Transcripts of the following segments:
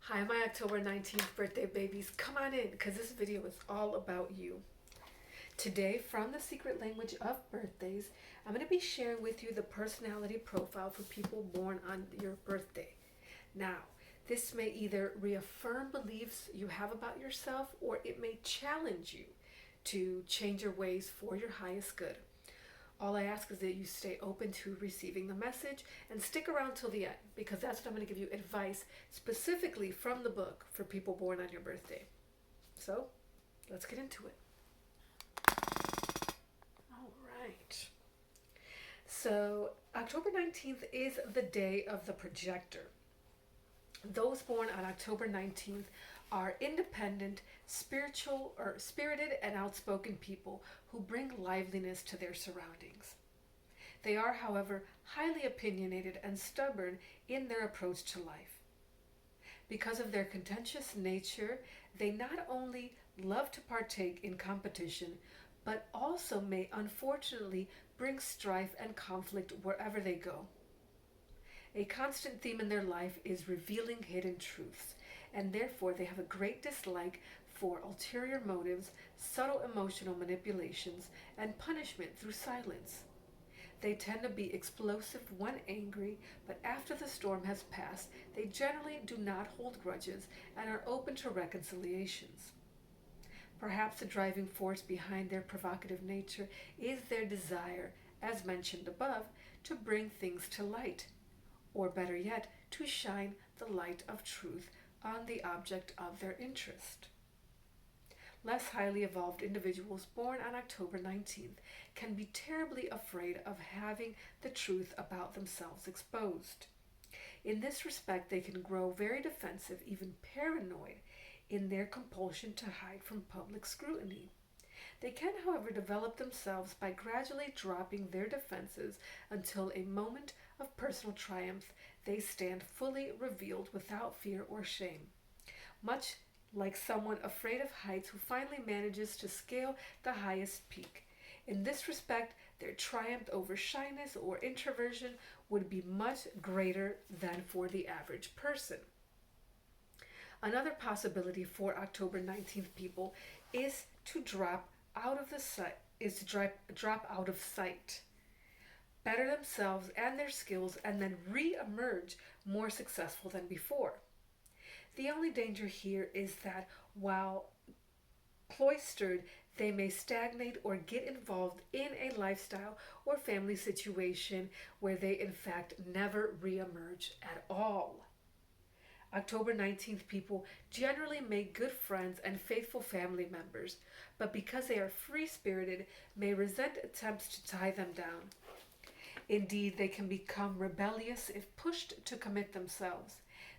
Hi, my October 19th birthday babies. Come on in because this video is all about you. Today, from the secret language of birthdays, I'm going to be sharing with you the personality profile for people born on your birthday. Now, this may either reaffirm beliefs you have about yourself or it may challenge you to change your ways for your highest good. All I ask is that you stay open to receiving the message and stick around till the end because that's what I'm going to give you advice specifically from the book for people born on your birthday. So, let's get into it. All right. So, October 19th is the day of the projector. Those born on October 19th are independent, spirited and outspoken people who bring liveliness to their surroundings. They are, however, highly opinionated and stubborn in their approach to life. Because of their contentious nature, they not only love to partake in competition, but also may unfortunately bring strife and conflict wherever they go. A constant theme in their life is revealing hidden truths, and therefore they have a great dislike for ulterior motives, subtle emotional manipulations, and punishment through silence. They tend to be explosive when angry, but after the storm has passed, they generally do not hold grudges and are open to reconciliations. Perhaps the driving force behind their provocative nature is their desire, as mentioned above, to bring things to light, or better yet, to shine the light of truth on the object of their interest. Less highly evolved individuals born on October 19th can be terribly afraid of having the truth about themselves exposed. In this respect, they can grow very defensive, even paranoid, in their compulsion to hide from public scrutiny. They can, however, develop themselves by gradually dropping their defenses until a moment of personal triumph they stand fully revealed without fear or shame. Much like someone afraid of heights who finally manages to scale the highest peak. In this respect, their triumph over shyness or introversion would be much greater than for the average person. Another possibility for October 19th people is to drop out of the sight drop out of sight, better themselves and their skills, and then re-emerge more successful than before. The only danger here is that while cloistered, they may stagnate or get involved in a lifestyle or family situation where they in fact never re-emerge at all. October 19th people generally make good friends and faithful family members, but because they are free-spirited, may resent attempts to tie them down. Indeed, they can become rebellious if pushed to commit themselves.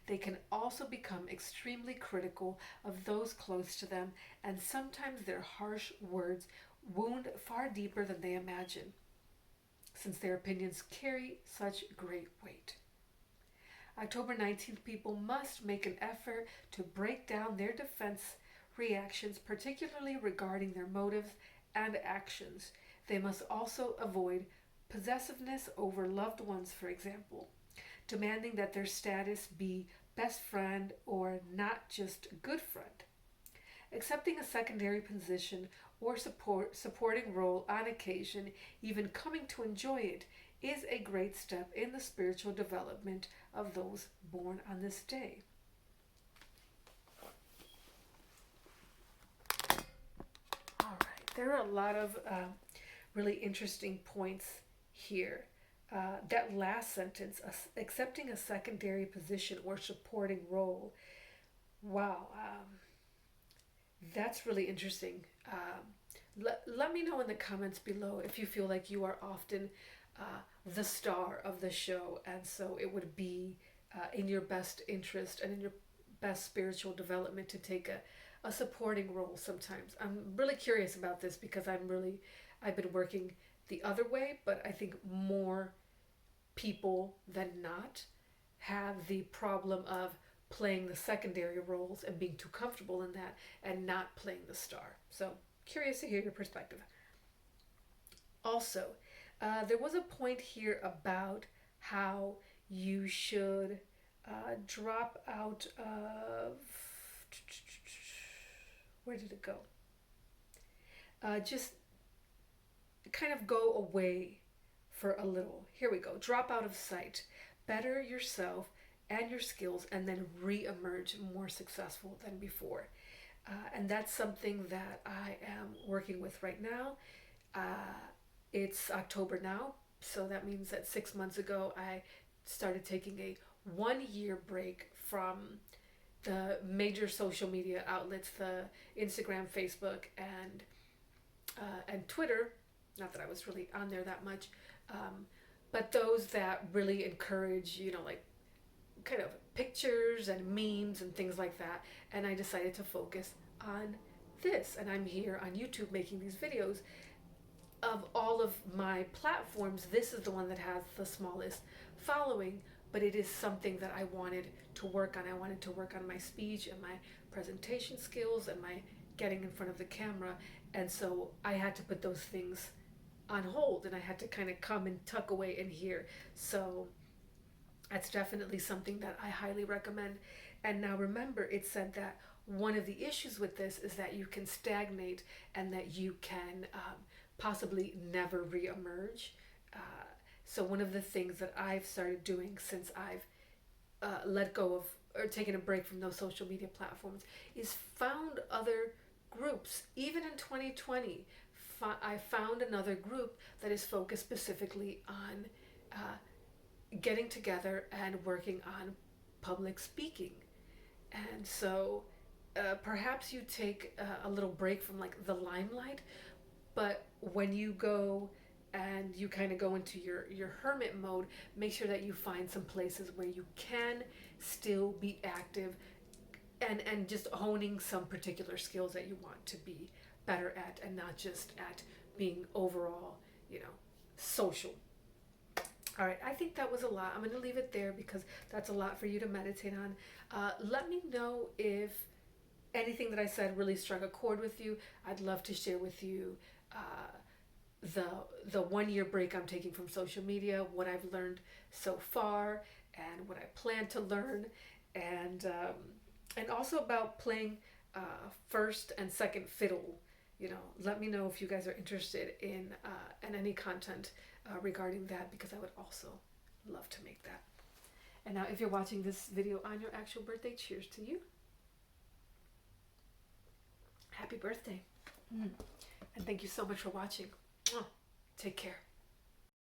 They can also become extremely critical of those close to them, and sometimes their harsh words wound far deeper than they imagine, since their opinions carry such great weight. October 19th people must make an effort to break down their defense reactions, particularly regarding their motives and actions. They must also avoid possessiveness over loved ones, for example, demanding that their status be best friend or not just good friend. Accepting a secondary position or supporting role on occasion, even coming to enjoy it, is a great step in the spiritual development of those born on this day. All right, there are a lot of really interesting points here. That last sentence, accepting a secondary position or supporting role, wow, that's really interesting. Let me know in the comments below if you feel like you are often the star of the show, and so it would be in your best interest and in your best spiritual development to take a supporting role sometimes. I'm really curious about this because I've been working the other way, but I think more people than not have the problem of playing the secondary roles and being too comfortable in that and not playing the star. So, curious to hear your perspective. Also, there was a point here about how you should drop out of, where did it go? Just kind of go away for a little. Here we go. Drop out of sight. Better yourself and your skills, and then re-emerge more successful than before. And that's something that I am working with right now. It's October now, so that means that 6 months ago I started taking a 1 year break from the major social media outlets, the Instagram, Facebook, and Twitter. Not that I was really on there that much, but those that really encourage, like kind of pictures and memes and things like that. And I decided to focus on this. And I'm here on YouTube making these videos. Of all of my platforms, this is the one that has the smallest following, but it is something that I wanted to work on. I wanted to work on my speech and my presentation skills and my getting in front of the camera. And so I had to put those things on hold, and I had to kind of come and tuck away in here. So that's definitely something that I highly recommend. And now remember, it said that one of the issues with this is that you can stagnate and that you can possibly never re-emerge. So one of the things that I've started doing since I've let go of or taken a break from those social media platforms is found other groups. Even in 2020, I found another group that is focused specifically on getting together and working on public speaking. And so perhaps you take a little break from like the limelight, but when you go and you kind of go into your hermit mode, make sure that you find some places where you can still be active and just honing some particular skills that you want to be better at, and not just at being overall, social. All right, I think that was a lot. I'm going to leave it there because that's a lot for you to meditate on. Let me know if anything that I said really struck a chord with you. I'd love to share with you the 1 year break I'm taking from social media, what I've learned so far, and what I plan to learn, and also about playing first and second fiddle. Let me know if you guys are interested in any content regarding that, because I would also love to make that. And now, if you're watching this video on your actual birthday, cheers to you. Happy birthday. And thank you so much for watching. Take care.